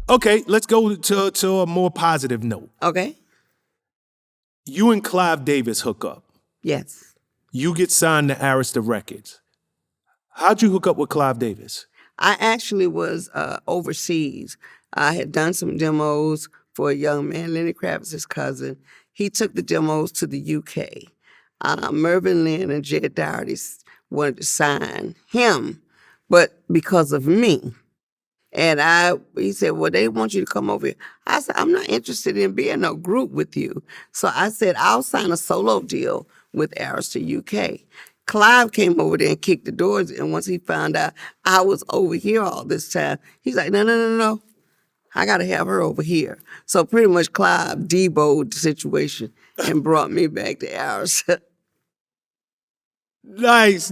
Okay, let's go to a more positive note. Okay. You and Clive Davis hook up. Yes. You get signed to Arista Records. How'd you hook up with Clive Davis? I actually was overseas. I had done some demos for a young man, Lenny Kravitz's cousin. He took the demos to the UK. Mervyn Lynn and Jed Doherty wanted to sign him, but because of me. And he said, well, they want you to come over here. I said, I'm not interested in being no group with you. So I said, I'll sign a solo deal with Arista UK. Clive came over there and kicked the doors, and once he found out I was over here all this time, he's like, no. I got to have her over here. So pretty much Clive deboed the situation and brought me back to Arista. Nice.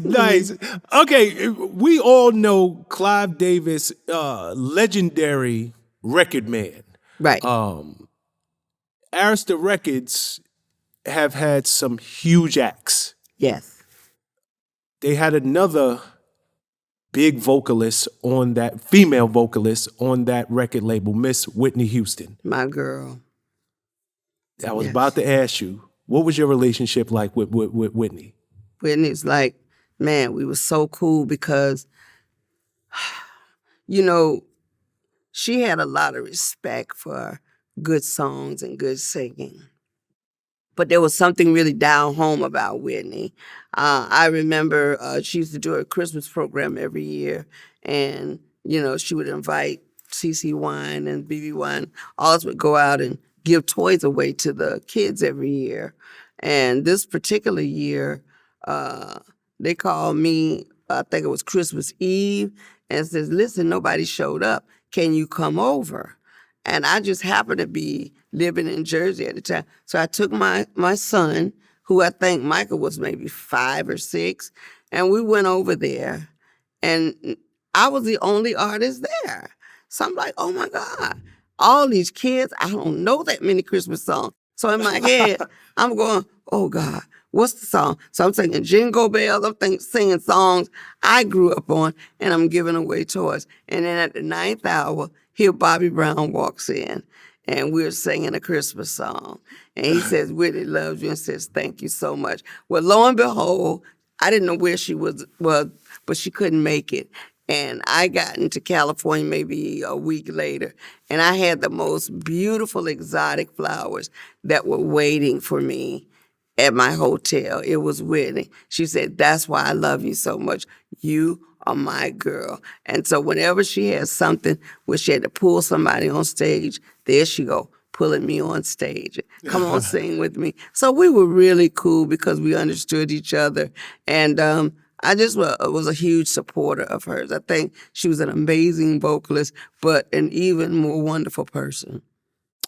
Okay, we all know Clive Davis, legendary record man. Right. Arista Records have had some huge acts. Yes. They had another big vocalist on that, female vocalist on that record label, Miss Whitney Houston. My girl. I was about to ask you, what was your relationship like with Whitney? Whitney's like, man, we were so cool because, you know, she had a lot of respect for good songs and good singing. But there was something really down home about Whitney. I remember she used to do a Christmas program every year, and, you know, she would invite CC Wine and BB Wine. All of us would go out and give toys away to the kids every year. And this particular year, they called me, I think it was Christmas Eve, and says, listen, nobody showed up. Can you come over? And I just happened to be living in Jersey at the time. So I took my son, who I think Michael was maybe 5 or 6, and we went over there. And I was the only artist there. So I'm like, oh my God, all these kids, I don't know that many Christmas songs. So in my head, I'm going, oh God, what's the song? So I'm singing Jingle Bells, I'm singing songs I grew up on, and I'm giving away toys. And then at the 9th hour, here Bobby Brown walks in, and we're singing a Christmas song. And he says, Whitney loves you, and says, thank you so much. Well, lo and behold, I didn't know where she was, but she couldn't make it. And I got into California maybe a week later, and I had the most beautiful exotic flowers that were waiting for me at my hotel. It was Whitney. She said, that's why I love you so much. You are my girl. And so whenever she had something where she had to pull somebody on stage, there she go, pulling me on stage. Come on, sing with me. So we were really cool because we understood each other. And I just was a huge supporter of hers. I think she was an amazing vocalist, but an even more wonderful person.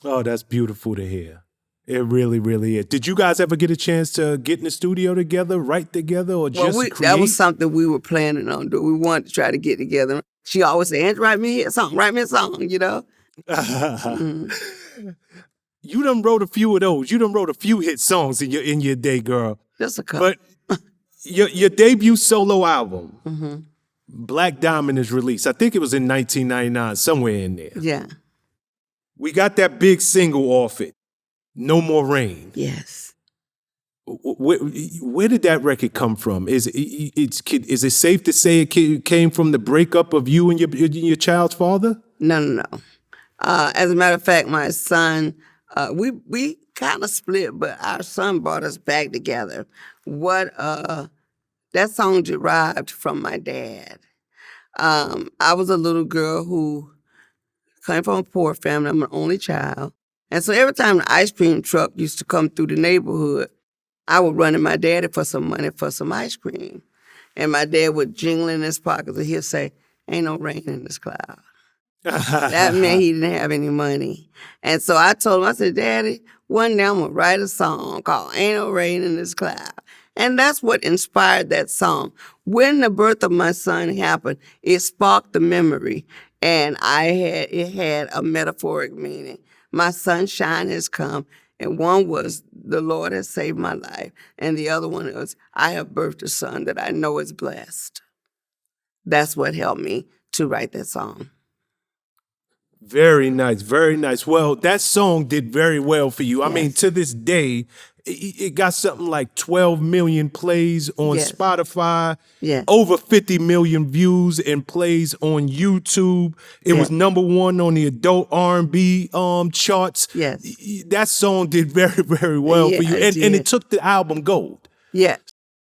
Oh, that's beautiful to hear. It really, really is. Did you guys ever get a chance to get in the studio together, write together, or just create? That was something we were planning on doing. We wanted to try to get together. She always said, Angie, write me a song, you know? You done wrote a few of those. You done wrote a few hit songs in your day, girl. Just a couple. But your debut solo album, Black Diamond, is released. I think it was in 1999, somewhere in there. Yeah. We got that big single off it, No More Rain. Yes. Where did that record come from? Is it safe to say it came from the breakup of you and your child's father? No. As a matter of fact, my son, we kind of split, but our son brought us back together. That song derived from my dad. I was a little girl who came from a poor family. I'm an only child. And so every time the ice cream truck used to come through the neighborhood, I would run to my daddy for some money for some ice cream. And my dad would jingle in his pockets and he'd say, ain't no rain in this cloud. That meant he didn't have any money. And so I told him, I said, Daddy, one day I'm going to write a song called Ain't No Rain in This Cloud. And that's what inspired that song. When the birth of my son happened, it sparked the memory. And it had a metaphoric meaning. My sunshine has come. And one was, the Lord has saved my life. And the other one was, I have birthed a son that I know is blessed. That's what helped me to write that song. Very nice, very nice. Well, that song did very well for you. I mean, Yes. to this day, it got something like 12 million plays on Yes. Spotify, Yes. over 50 million views and plays on YouTube. It was #1 on the adult R&B charts. Yes. That song did very, very well for you. Yeah, it And it did. took the album gold. Yes.